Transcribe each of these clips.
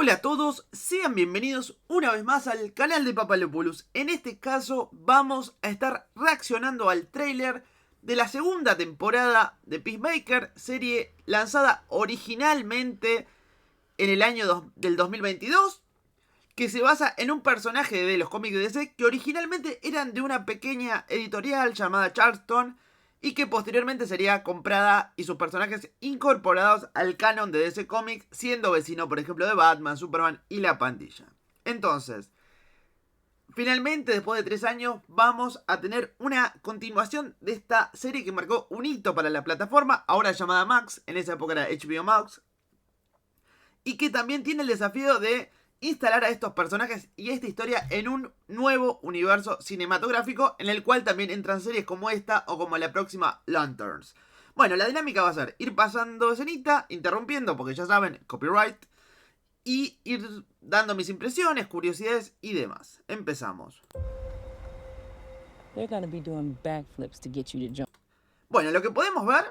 Hola a todos, sean bienvenidos una vez más al canal de Papalopoulos. En este caso vamos a estar reaccionando al tráiler de la segunda temporada de Peacemaker, serie lanzada originalmente en el año del 2022, que se basa en un personaje de los cómics de DC que originalmente eran de una pequeña editorial llamada Charlton y que posteriormente sería comprada y sus personajes incorporados al canon de DC Comics, siendo vecino, por ejemplo, de Batman, Superman y La Pandilla. Entonces, finalmente, después de 3 años, vamos a tener una continuación de esta serie que marcó un hito para la plataforma, ahora llamada Max, en esa época era HBO Max, y que también tiene el desafío de instalar a estos personajes y esta historia en un nuevo universo cinematográfico en el cual también entran series como esta o como la próxima Lanterns. Bueno, la dinámica va a ser ir pasando escenita, interrumpiendo porque ya saben, copyright, y ir dando mis impresiones, curiosidades y demás. Empezamos. Bueno, lo que podemos ver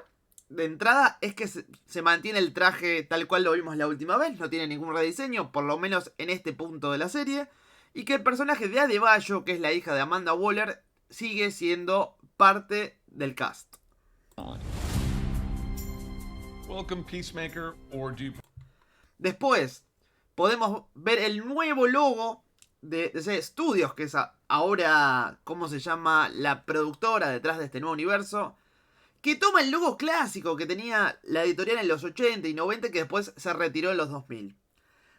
de entrada es que se mantiene el traje tal cual lo vimos la última vez, no tiene ningún rediseño, por lo menos en este punto de la serie, y que el personaje de Adebayo, que es la hija de Amanda Waller, sigue siendo parte del cast. Welcome, Peacemaker, or do you... Después podemos ver el nuevo logo de DC Studios, que es ahora, ¿cómo se llama? La productora detrás de este nuevo universo, que toma el logo clásico que tenía la editorial en los 80 y 90 que después se retiró en los 2000.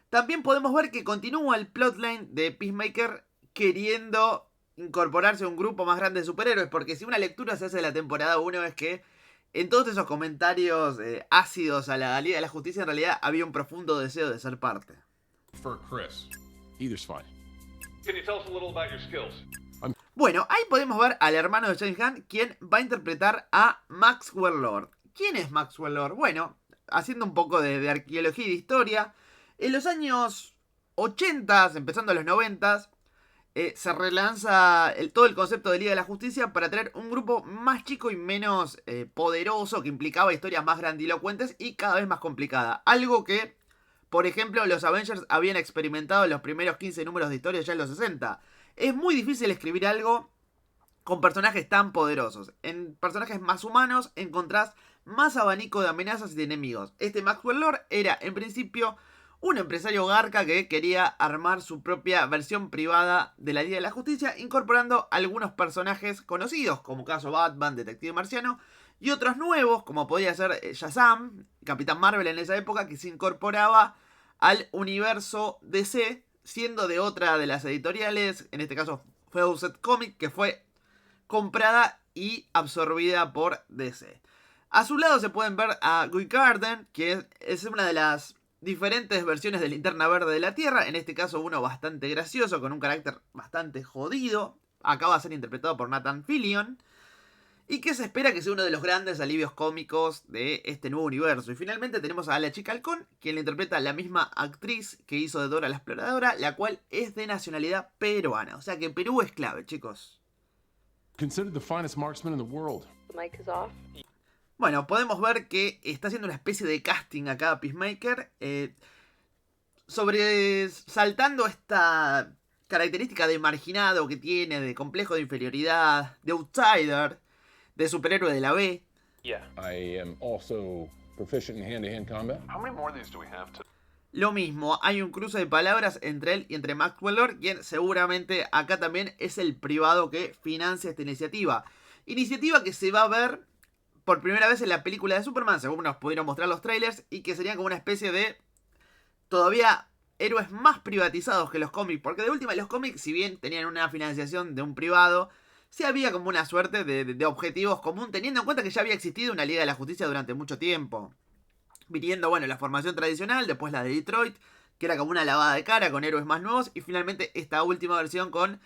También podemos ver que continúa el plotline de Peacemaker queriendo incorporarse a un grupo más grande de superhéroes, porque si una lectura se hace de la temporada 1 es que en todos esos comentarios ácidos a la Liga de la Justicia en realidad había un profundo deseo de ser parte. For Chris. Either's fine. Can you tell us a little about your skills? Bueno, ahí podemos ver al hermano de James Gunn, quien va a interpretar a Maxwell Lord. ¿Quién es Maxwell Lord? Bueno, haciendo un poco de arqueología y de historia, en los años 80, empezando los 90, se relanza todo el concepto de Liga de la Justicia para traer un grupo más chico y menos poderoso, que implicaba historias más grandilocuentes y cada vez más complicadas. Algo que, por ejemplo, los Avengers habían experimentado en los primeros 15 números de historia ya en los 60. Es muy difícil escribir algo con personajes tan poderosos. En personajes más humanos encontrás más abanico de amenazas y de enemigos. Este Maxwell Lord era, en principio, un empresario garca que quería armar su propia versión privada de la Liga de la Justicia, incorporando algunos personajes conocidos, como caso Batman, Detective Marciano, y otros nuevos, como podía ser Shazam, Capitán Marvel en esa época, que se incorporaba al universo DC, siendo de otra de las editoriales, en este caso Fawcett Comics, que fue comprada y absorbida por DC. A su lado se pueden ver a Guy Gardner, que es una de las diferentes versiones de Linterna Verde de la Tierra, en este caso uno bastante gracioso, con un carácter bastante jodido, acaba de ser interpretado por Nathan Fillion, y que se espera que sea uno de los grandes alivios cómicos de este nuevo universo. Y finalmente tenemos a la chica halcón, quien le interpreta a la misma actriz que hizo de Dora la Exploradora, la cual es de nacionalidad peruana. O sea que Perú es clave, chicos. Considered the finest marksman in the world. The mic is off. Bueno, podemos ver que está haciendo una especie de casting acá Peacemaker, sobresaltando esta característica de marginado que tiene, de complejo de inferioridad, de outsider, de superhéroe de la B. Yeah. I am also proficient in hand-to-hand combat. How many more of these do we have to... Lo mismo, hay un cruce de palabras entre él y entre Maxwell Lord, quien seguramente acá también es el privado que financia esta iniciativa. Iniciativa que se va a ver por primera vez en la película de Superman, según nos pudieron mostrar los trailers, y que sería como una especie de todavía héroes más privatizados que los cómics, porque de última los cómics, si bien tenían una financiación de un privado, sí había como una suerte de objetivos común, teniendo en cuenta que ya había existido una Liga de la Justicia durante mucho tiempo. Viniendo, bueno, la formación tradicional, después la de Detroit, que era como una lavada de cara con héroes más nuevos, y finalmente esta última versión con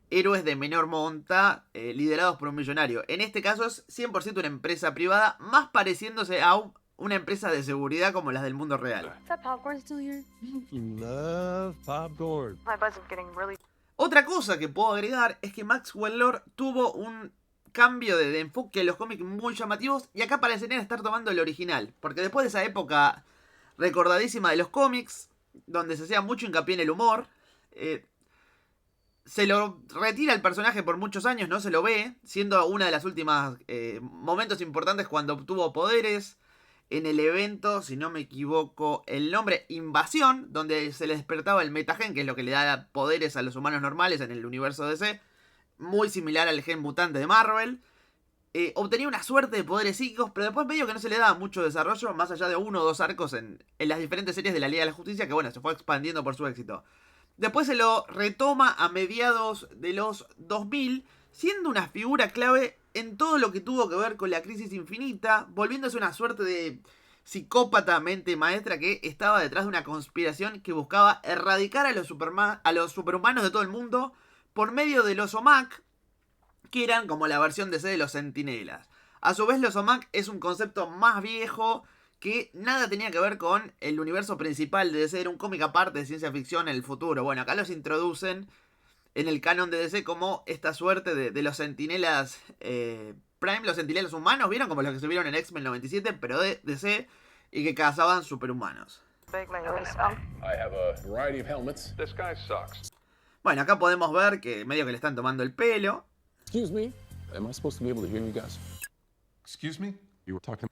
héroes de menor monta, liderados por un millonario. En este caso es 100% una empresa privada, más pareciéndose a una empresa de seguridad como las del mundo real. Is that popcorn still here? Love popcorn. My buzz is getting really... Otra cosa que puedo agregar es que Maxwell Lord tuvo un cambio de enfoque en los cómics muy llamativos, y acá parecerían estar tomando el original, porque después de esa época recordadísima de los cómics, donde se hacía mucho hincapié en el humor. Se lo retira el personaje por muchos años, no se lo ve, siendo una de las últimas momentos importantes cuando obtuvo poderes en el evento, si no me equivoco, el nombre Invasión, donde se le despertaba el metagen, que es lo que le da poderes a los humanos normales en el universo DC, muy similar al gen mutante de Marvel. Obtenía una suerte de poderes psíquicos, pero después medio que no se le daba mucho desarrollo, más allá de uno o dos arcos en las diferentes series de la Liga de la Justicia, que bueno, se fue expandiendo por su éxito. Después se lo retoma a mediados de los 2000, siendo una figura clave en todo lo que tuvo que ver con la Crisis Infinita, volviéndose una suerte de psicópata mente maestra que estaba detrás de una conspiración que buscaba erradicar a los superhumanos de todo el mundo por medio de los OMAC, que eran como la versión DC de los Centinelas. A su vez, los OMAC es un concepto más viejo que nada tenía que ver con el universo principal de DC, era un cómic aparte de ciencia ficción en el futuro. Bueno, acá los introducen en el canon de DC como esta suerte de los Centinelas Prime, los Centinelas humanos, ¿vieron? Como los que se vieron en X-Men 97, pero de DC, y que cazaban superhumanos. Big like really smell. I have a variety of helmets. This guy sucks. Bueno, acá podemos ver que medio que le están tomando el pelo. Excuse me. Am I supposed to be able to hear you guys? Excuse me? You were talking.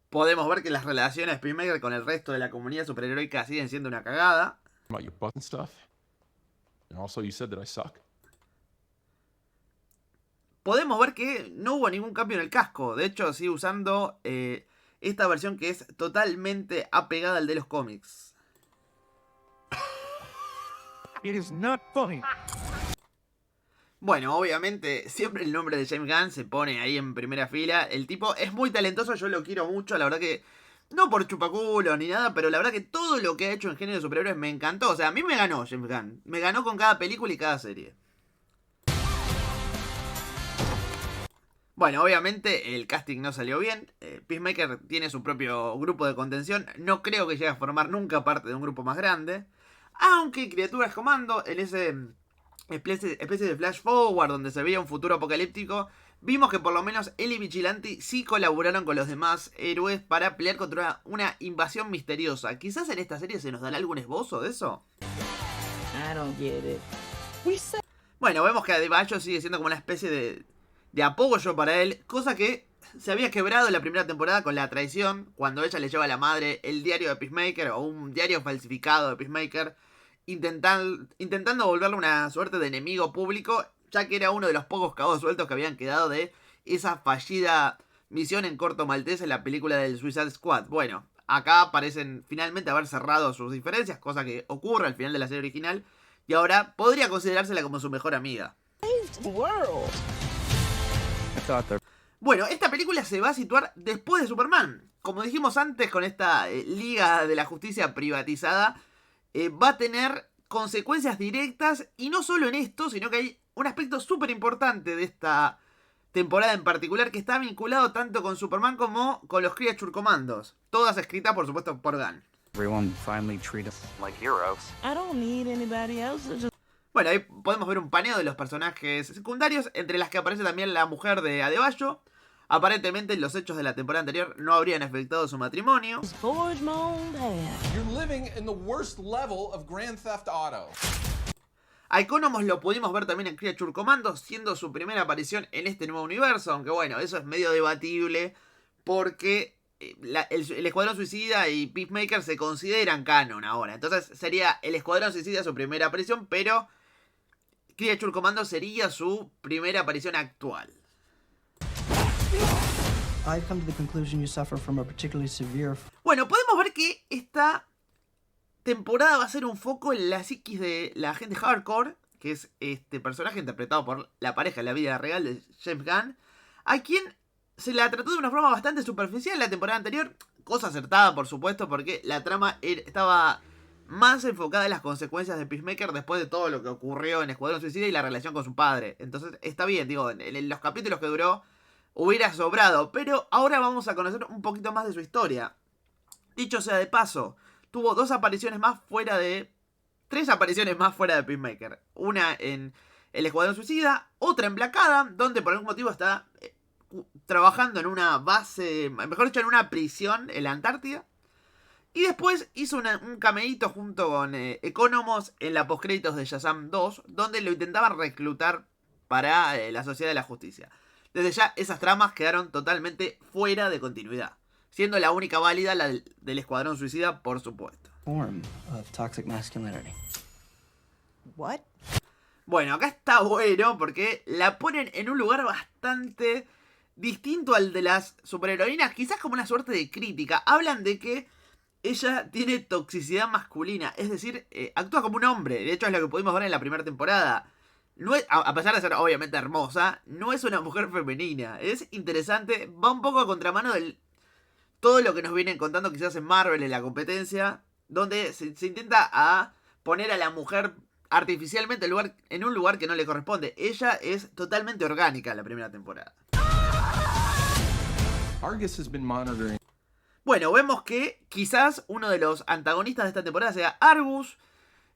Podemos ver que las relaciones de Peacemaker con el resto de la comunidad superheroica siguen siendo una cagada. About your butt and stuff. And also you said that I suck. Podemos ver que no hubo ningún cambio en el casco. De hecho, sigue usando esta versión que es totalmente apegada al de los cómics. It is not funny. Bueno, obviamente, siempre el nombre de James Gunn se pone ahí en primera fila. El tipo es muy talentoso, yo lo quiero mucho, la verdad que... No por chupaculo ni nada, pero la verdad que todo lo que ha hecho en género de superhéroes me encantó. O sea, a mí me ganó James Gunn. Me ganó con cada película y cada serie. Bueno, obviamente el casting no salió bien. Peacemaker tiene su propio grupo de contención. No creo que llegue a formar nunca parte de un grupo más grande. Aunque Criaturas Comando, en ese especie de flash forward donde se veía un futuro apocalíptico, vimos que por lo menos él y Vigilante sí colaboraron con los demás héroes para pelear contra una invasión misteriosa. Quizás en esta serie se nos dará algún esbozo de eso. I don't get it. Bueno, vemos que Adebayo sigue siendo como una especie de apoyo para él, cosa que se había quebrado en la primera temporada con la traición, cuando ella le lleva a la madre el diario de Peacemaker o un diario falsificado de Peacemaker, intentando volverlo una suerte de enemigo público, ya que era uno de los pocos cabos sueltos que habían quedado de esa fallida misión en corto maltés en la película del Suicide Squad. Bueno, acá parecen finalmente haber cerrado sus diferencias, cosa que ocurre al final de la serie original, y ahora podría considerársela como su mejor amiga. Bueno, esta película se va a situar después de Superman. Como dijimos antes, con esta Liga de la Justicia privatizada, va a tener consecuencias directas, y no solo en esto, sino que hay un aspecto súper importante de esta temporada en particular que está vinculado tanto con Superman como con los Creature Commandos. Todas escritas, por supuesto, por Gunn. Everyone finally treat us like heroes. I don't need anybody else. Bueno, ahí podemos ver un paneo de los personajes secundarios, entre las que aparece también la mujer de Adebayo. Aparentemente los hechos de la temporada anterior no habrían afectado su matrimonio. Forge my own path. You're living in the worst level of Grand Theft Auto. A Economos lo pudimos ver también en Creature Commandos, siendo su primera aparición en este nuevo universo, aunque bueno, eso es medio debatible porque el Escuadrón Suicida y Peacemaker se consideran canon ahora. Entonces sería el Escuadrón Suicida su primera aparición, pero Creature Commandos sería su primera aparición actual. I've come to the conclusion you suffer from a particularly severe... Bueno, podemos ver que esta temporada va a ser un foco en la psiquis de la agente Hardcore, que es este personaje interpretado por la pareja en la vida real de James Gunn, a quien se la trató de una forma bastante superficial en la temporada anterior, cosa acertada por supuesto, porque la trama estaba más enfocada en las consecuencias de Peacemaker después de todo lo que ocurrió en Escuadrón Suicida y la relación con su padre. Entonces está bien, digo, en los capítulos que duró hubiera sobrado, pero ahora vamos a conocer un poquito más de su historia. Dicho sea de paso, tuvo tres apariciones más fuera de Peacemaker. Una en el Escuadrón Suicida, otra en Black Adam, donde por algún motivo está trabajando en una base, mejor dicho, en una prisión en la Antártida. Y después hizo un cameíto junto con Economos en la postcréditos de Shazam 2, donde lo intentaban reclutar para la Sociedad de la Justicia. Desde ya esas tramas quedaron totalmente fuera de continuidad, siendo la única válida la del Escuadrón Suicida, por supuesto. Form of toxic masculinity. What? Bueno, acá está bueno porque la ponen en un lugar bastante distinto al de las superheroínas, quizás como una suerte de crítica. Hablan de que ella tiene toxicidad masculina, es decir, actúa como un hombre. De hecho es lo que pudimos ver en la primera temporada. No es, a pesar de ser obviamente hermosa, no es una mujer femenina. Es interesante, va un poco a contramano de todo lo que nos vienen contando quizás en Marvel, en la competencia, donde se intenta a poner a la mujer artificialmente en un lugar que no le corresponde. Ella es totalmente orgánica en la primera temporada. Argus has been monitoring. Bueno, vemos que quizás uno de los antagonistas de esta temporada sea Argus,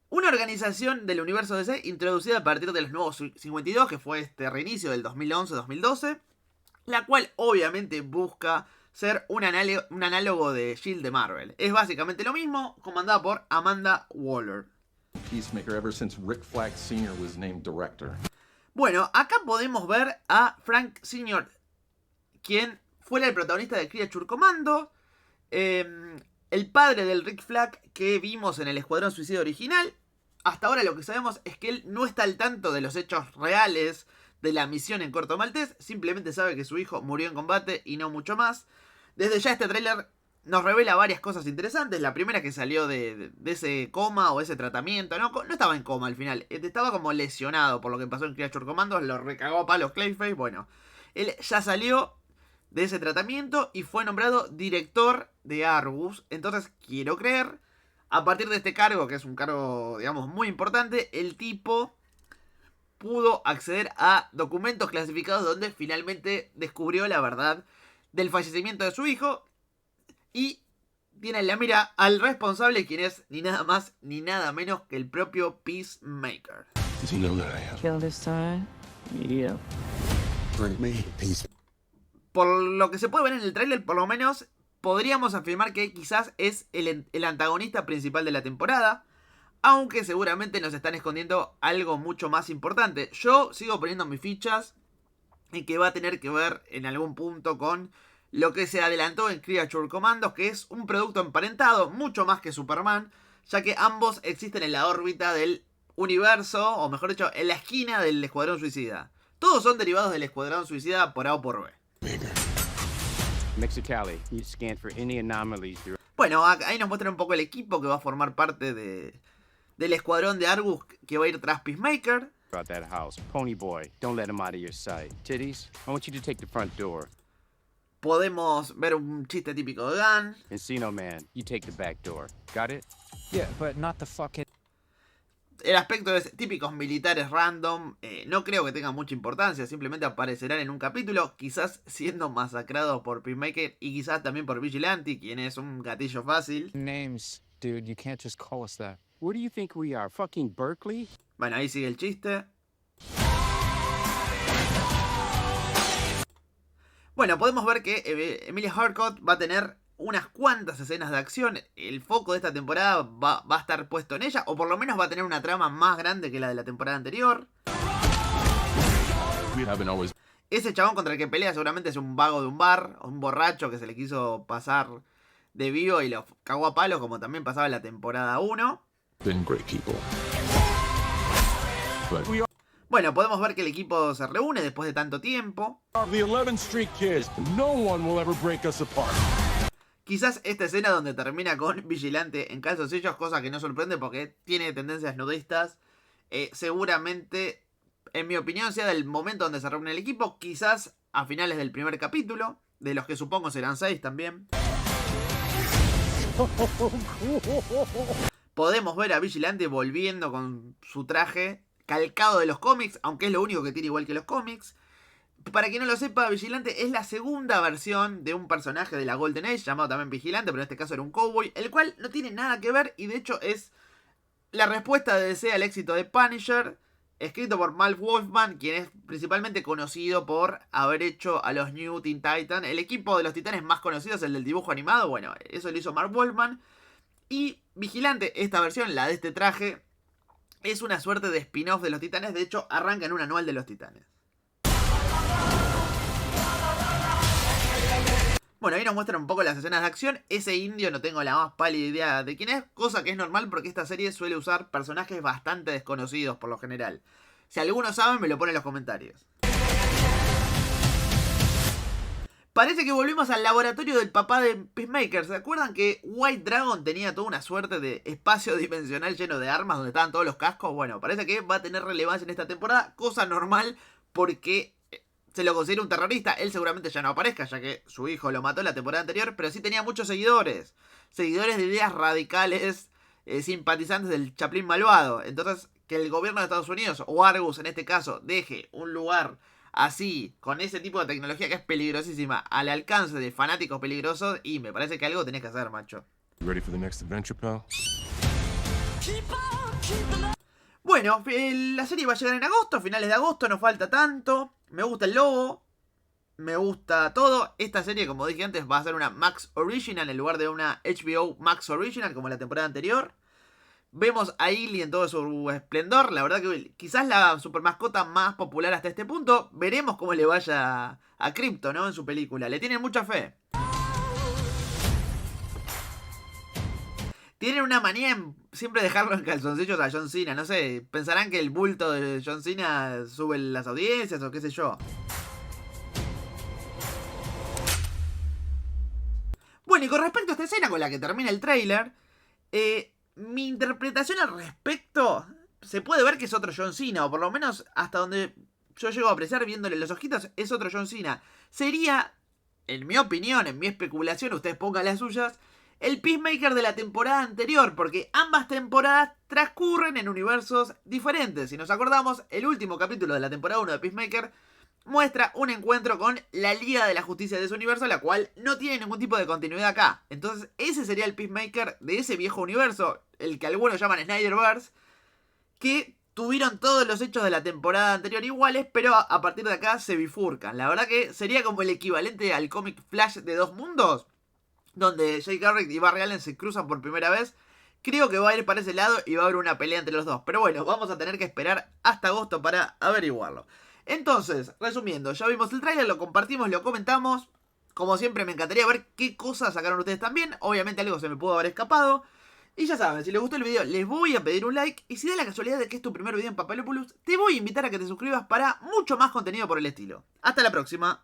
una organización del universo DC introducida a partir de los nuevos 52, que fue este reinicio del 2011-2012, la cual obviamente busca ser un análogo de S.H.I.E.L.D. de Marvel. Es básicamente lo mismo, comandada por Amanda Waller. Peacemaker ever since Rick Flag Sr. was named director. Bueno, acá podemos ver a Frank Sr., quien fuera el protagonista de Creature Commando, el padre del Rick Flag que vimos en el Escuadrón Suicida original. Hasta ahora lo que sabemos es que él no está al tanto de los hechos reales de la misión en Corto Maltés, simplemente sabe que su hijo murió en combate y no mucho más. Desde ya este tráiler nos revela varias cosas interesantes. La primera, que salió de ese coma o ese tratamiento. No estaba en coma al final, estaba como lesionado por lo que pasó en Creature Commandos. Lo recagó a palos Clayface. Bueno, él ya salió de ese tratamiento y fue nombrado director de Argus. Entonces quiero creer, a partir de este cargo, que es un cargo digamos muy importante, el tipo pudo acceder a documentos clasificados donde finalmente descubrió la verdad del fallecimiento de su hijo. Y tiene en la mira al responsable, quien es ni nada más ni nada menos que el propio Peacemaker. Does he know that I have? Kill this time? Yeah. Bring me peace. Por lo que se puede ver en el tráiler, por lo menos podríamos afirmar que quizás es el antagonista principal de la temporada, aunque seguramente nos están escondiendo algo mucho más importante. Yo sigo poniendo mis fichas en que va a tener que ver en algún punto con lo que se adelantó en Creature Commandos, que es un producto emparentado mucho más que Superman, ya que ambos existen en la órbita del universo, o mejor dicho, en la esquina del Escuadrón Suicida. Todos son derivados del Escuadrón Suicida por A o por B. Mexicali, you scan for any anomalies. Bueno, ahí nos muestran un poco el equipo que va a formar parte del escuadrón de Argus, que va a ir tras Peacemaker. About that house. Pony boy, don't let him out of your sight. Titties, I want you to take the front door. Podemos ver un chiste típico de Gunn. Encino man, you take the back door. Got it? Yeah, but not the fucking. El aspecto es típicos militares random. No creo que tenga mucha importancia. Simplemente aparecerán en un capítulo. Quizás siendo masacrados por Peacemaker. Y quizás también por Vigilante, quien es un gatillo fácil. Names, dude. You can't just call us that. Where do you think we are? Fucking Berkeley? Bueno, ahí sigue el chiste. Bueno, podemos ver que Emilia Harcourt va a tener unas cuantas escenas de acción. El foco de esta temporada va a estar puesto en ella, o por lo menos va a tener una trama más grande que la de la temporada anterior. We haven't always Ese chabón contra el que pelea seguramente es un vago de un bar, o un borracho que se le quiso pasar de vivo y lo cagó a palo, como también pasaba en la temporada 1. Been great people. But Bueno, podemos ver que el equipo se reúne después de tanto tiempo. the 11th Street Kids. No one will ever break us apart. Quizás esta escena donde termina con Vigilante en calzoncillos, cosa que no sorprende porque tiene tendencias nudistas. Seguramente, en mi opinión, sea del momento donde se reúne el equipo. Quizás a finales del primer capítulo, de los que supongo serán 6 también. Podemos ver a Vigilante volviendo con su traje calcado de los cómics, aunque es lo único que tiene igual que los cómics. Para quien no lo sepa, Vigilante es la segunda versión de un personaje de la Golden Age, llamado también Vigilante, pero en este caso era un cowboy, el cual no tiene nada que ver y de hecho es la respuesta de DC al éxito de Punisher, escrito por Marv Wolfman, quien es principalmente conocido por haber hecho a los New Teen Titans. El equipo de los titanes más conocidos, el del dibujo animado, bueno, eso lo hizo Marv Wolfman. Y Vigilante, esta versión, la de este traje, es una suerte de spin-off de los Titanes. De hecho, arranca en un anual de los Titanes. Bueno, ahí nos muestran un poco las escenas de acción. Ese indio no tengo la más pálida idea de quién es, cosa que es normal porque esta serie suele usar personajes bastante desconocidos por lo general. Si algunos saben, me lo ponen en los comentarios. Parece que volvimos al laboratorio del papá de Peacemaker. ¿Se acuerdan que White Dragon tenía toda una suerte de espacio dimensional lleno de armas donde estaban todos los cascos? Bueno, parece que va a tener relevancia en esta temporada, cosa normal porque se lo considera un terrorista. Él seguramente ya no aparezca, ya que su hijo lo mató en la temporada anterior, pero sí tenía muchos seguidores. Seguidores de ideas radicales, simpatizantes del Chaplin malvado. Entonces, que el gobierno de Estados Unidos, o Argus en este caso, deje un lugar así, con ese tipo de tecnología que es peligrosísima, al alcance de fanáticos peligrosos, y me parece que algo tenés que hacer, macho. You ready for the next adventure, pal? Bueno, la serie va a llegar en agosto, finales de agosto, no falta tanto. Me gusta el logo, me gusta todo. Esta serie, como dije antes, va a ser una Max Original en lugar de una HBO Max Original como la temporada anterior. Vemos a Illy en todo su esplendor. La verdad que quizás la super mascota más popular hasta este punto. Veremos cómo le vaya a Krypto, ¿no? En su película. Le tienen mucha fe. Tienen una manía en siempre dejarlo en calzoncillos a John Cena. No sé, pensarán que el bulto de John Cena sube las audiencias o qué sé yo. Bueno, y con respecto a esta escena con la que termina el tráiler, mi interpretación al respecto, se puede ver que es otro John Cena, o por lo menos hasta donde yo llego a apreciar viéndole los ojitos, es otro John Cena. Sería, en mi opinión, en mi especulación, ustedes pongan las suyas, el Peacemaker de la temporada anterior, porque ambas temporadas transcurren en universos diferentes. Si nos acordamos, el último capítulo de la temporada 1 de Peacemaker muestra un encuentro con la Liga de la Justicia de ese universo, la cual no tiene ningún tipo de continuidad acá. Entonces ese sería el Peacemaker de ese viejo universo, el que algunos llaman Snyderverse, que tuvieron todos los hechos de la temporada anterior iguales, pero a partir de acá se bifurcan. La verdad que sería como el equivalente al cómic Flash de Dos Mundos, donde Jay Garrick y Barry Allen se cruzan por primera vez. Creo que va a ir para ese lado y va a haber una pelea entre los dos. Pero bueno, vamos a tener que esperar hasta agosto para averiguarlo. Entonces, resumiendo, ya vimos el tráiler, lo compartimos, lo comentamos. Como siempre, me encantaría ver qué cosas sacaron ustedes también. Obviamente algo se me pudo haber escapado. Y ya saben, si les gustó el video, les voy a pedir un like. Y si da la casualidad de que es tu primer video en Papalópolis, te voy a invitar a que te suscribas para mucho más contenido por el estilo. Hasta la próxima.